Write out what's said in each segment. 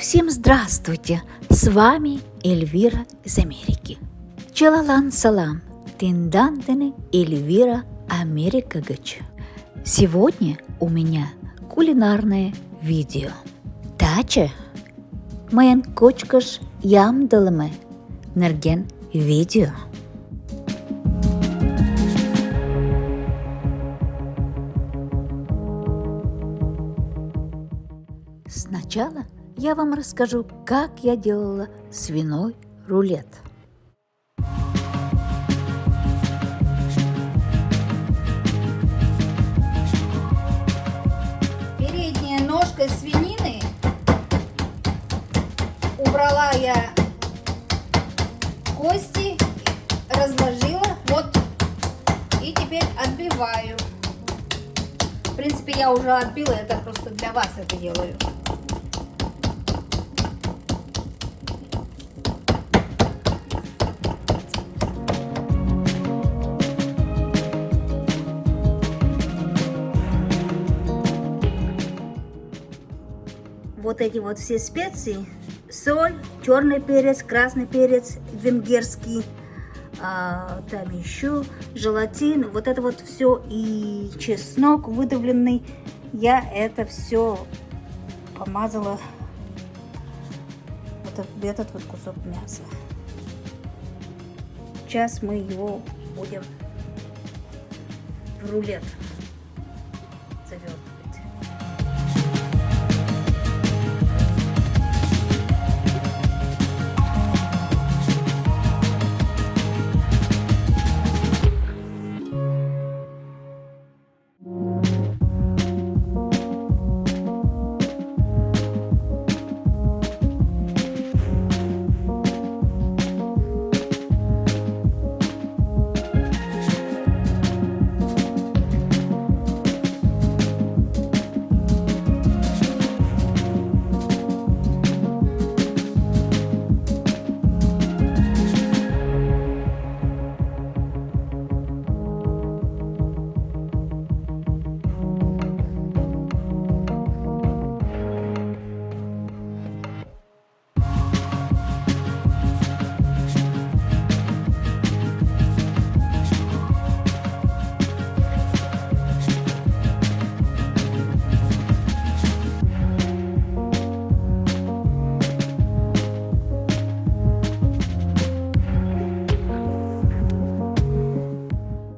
Всем здравствуйте! С вами Эльвира из Америки. Челалан салам, тиндандены Эльвира Америка Гач. Сегодня у меня кулинарное видео. Таче Мэн кочкаш ямдалме нерген видео. Сначала я вам расскажу, как я делала свиной рулет. Передняя ножка свинины убрала я кости, разложила, вот, и теперь отбиваю. В принципе, я уже отбила, это просто для вас это делаю. Вот эти вот все специи: соль, черный перец, красный перец, венгерский, там еще желатин, вот это вот все, и чеснок выдавленный. Я это все помазала вот в этот вот кусок мяса. Сейчас мы его будем в рулет завертывать.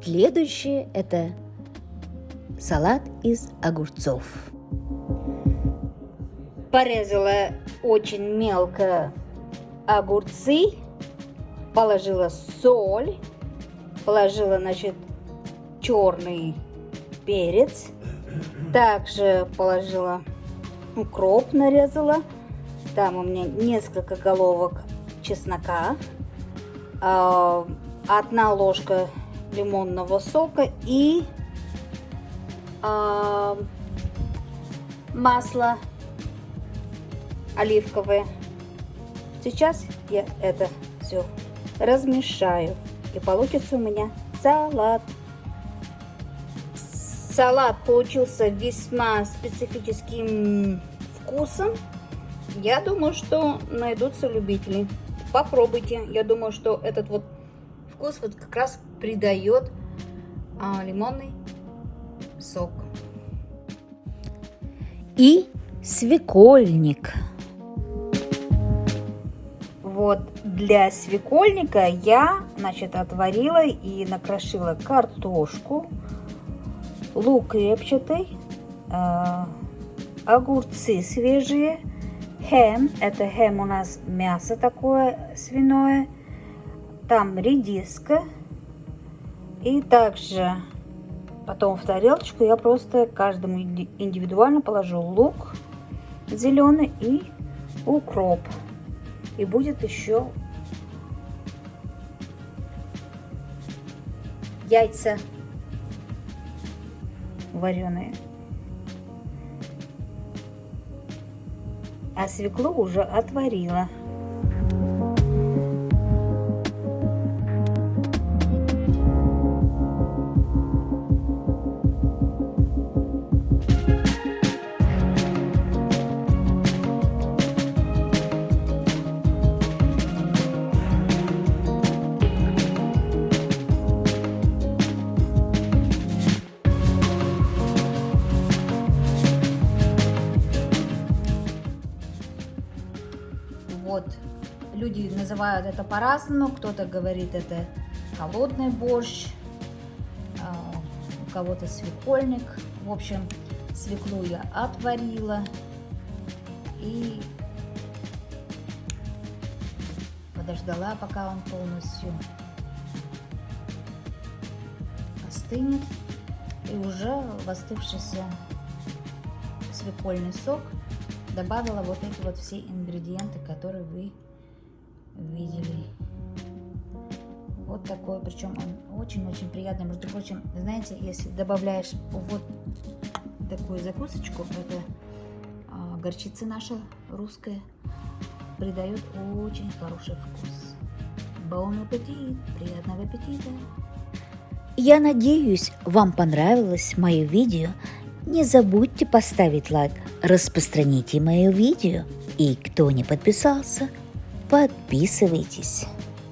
Следующее – это салат из огурцов. Порезала очень мелко огурцы, положила соль, положила, значит, черный перец, также положила укроп, нарезала, там у меня несколько головок чеснока, 1 ложка лимонного сока и масло оливковое. Сейчас я это все размешаю, и получится у меня салат. Салат получился весьма специфическим вкусом. Я думаю, что найдутся любители. Попробуйте. Я думаю, что этот вот вкус вот как раз придает лимонный сок. И свекольник. Вот для свекольника я, значит, отварила и накрошила картошку, лук репчатый, огурцы свежие, хэм, это хэм у нас мясо такое свиное, там редиска, и также потом в тарелочку я просто каждому индивидуально положу лук зеленый и укроп. И будет еще яйца вареные. А свеклу уже отварила. Вот, люди называют это по-разному. Кто-то говорит, это холодный борщ, у кого-то свекольник. В общем, свеклу я отварила и подождала, пока он полностью остынет. И уже в остывшийся свекольный сок добавила вот эти вот все ингредиенты, которые вы видели. Вот такой, причем он очень-очень приятный. Между прочим, знаете, если добавляешь вот такую закусочку, это горчица наша русская, придает очень хороший вкус. Бон аппетит, приятного аппетита! Я надеюсь, вам понравилось мое видео. Не забудьте поставить лайк, распространите мое видео. И кто не подписался, подписывайтесь.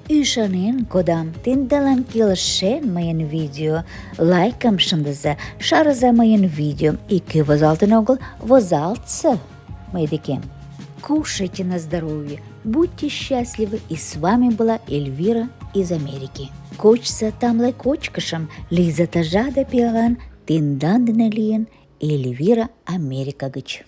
Üşenen kodam tindalan kilşenmeyen video, лайкамшыңызды шарызамайын видео и кывазалтын огыл возалтся, майдекем. Кушайте на здоровье, будьте счастливы, и с вами была Эльвира из Америки. Кочса тамлай кочкашам, лиза тажада пиалан, тиндандынелиен, Эльвира Америка гыч.